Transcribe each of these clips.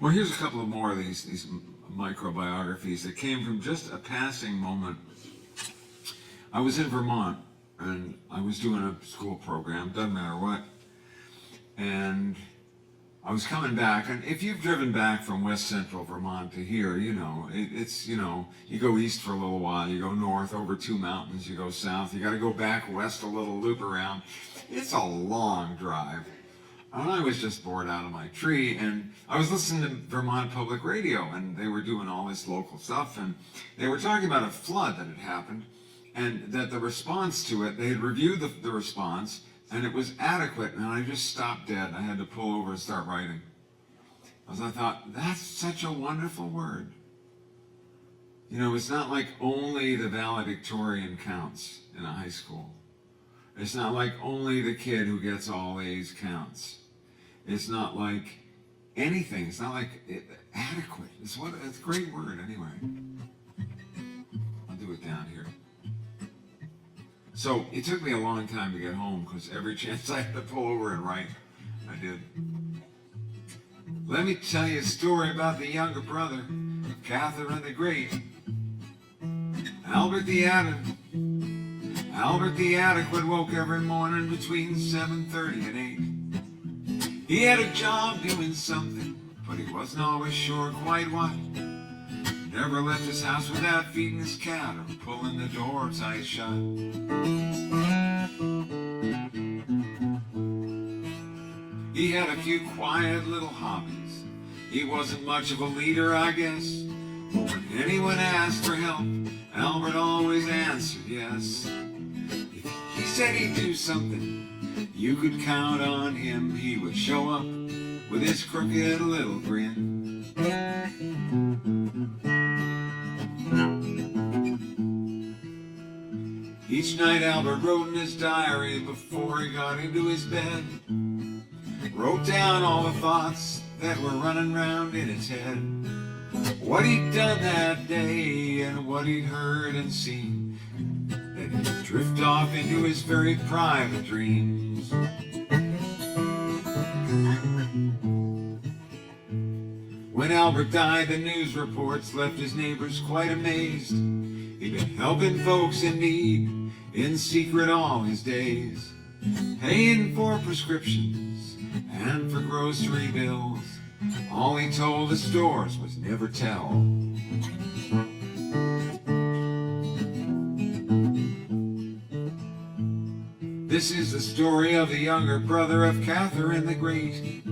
Well, here's a couple of more of these microbiographies that came from just a passing moment. I was in Vermont, and I was doing a school program, doesn't matter what, and I was coming back, and if you've driven back from West Central Vermont to here, you know, it's, you know, you go east for a little while, you go north over 2 mountains, you go south, you got to go back west a little, loop around. It's a long drive. And I was just bored out of my tree, and I was listening to Vermont Public Radio, and they were doing all this local stuff, and they were talking about a flood that had happened, and that the response to it, they had reviewed the response, and it was adequate, and I just stopped dead. I had to pull over and start writing. Because I thought, that's such a wonderful word. You know, it's not like only the valedictorian counts in a high school. It's not like only the kid who gets all A's counts. It's not like anything. It's not like adequate. It's a great word anyway. I'll do it down here. So it took me a long time to get home because every chance I had to pull over and write, I did. Let me tell you a story about the younger brother of Catherine the Great. Albert the Adequate woke every morning between 7:30 and 8. He had a job doing something, but he wasn't always sure quite what. Never left his house without feeding his cat or pulling the door tight shut. He had a few quiet little hobbies. He wasn't much of a leader, I guess. But when anyone asked for help, Albert always answered yes. If he said he'd do something, you could count on him. He would show up with his crooked little grin. Each night Albert wrote in his diary before he got into his bed. Wrote down all the thoughts that were running round in his head. What he'd done that day and what he'd heard and seen. Then he'd drift off into his very private dreams. When Albert died, the news reports left his neighbors quite amazed. He'd been helping folks in need in secret all his days, paying for prescriptions and for grocery bills. All he told the stores was never tell. This is the story of the younger brother of Catherine the Great.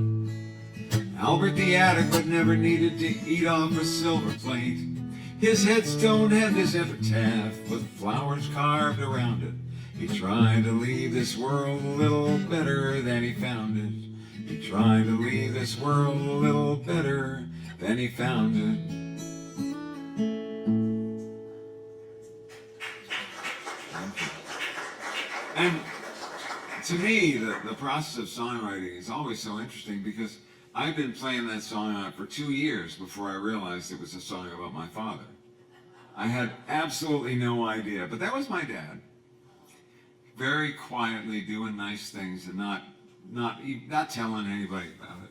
Albert the Adequate never needed to eat off a silver plate. His headstone had his epitaph with flowers carved around it. He tried to leave this world a little better than he found it. He tried to leave this world a little better than he found it. And to me, the process of songwriting is always so interesting because I've been playing that song out for 2 years before I realized it was a song about my father. I had absolutely no idea, but that was my dad. Very quietly doing nice things and not telling anybody about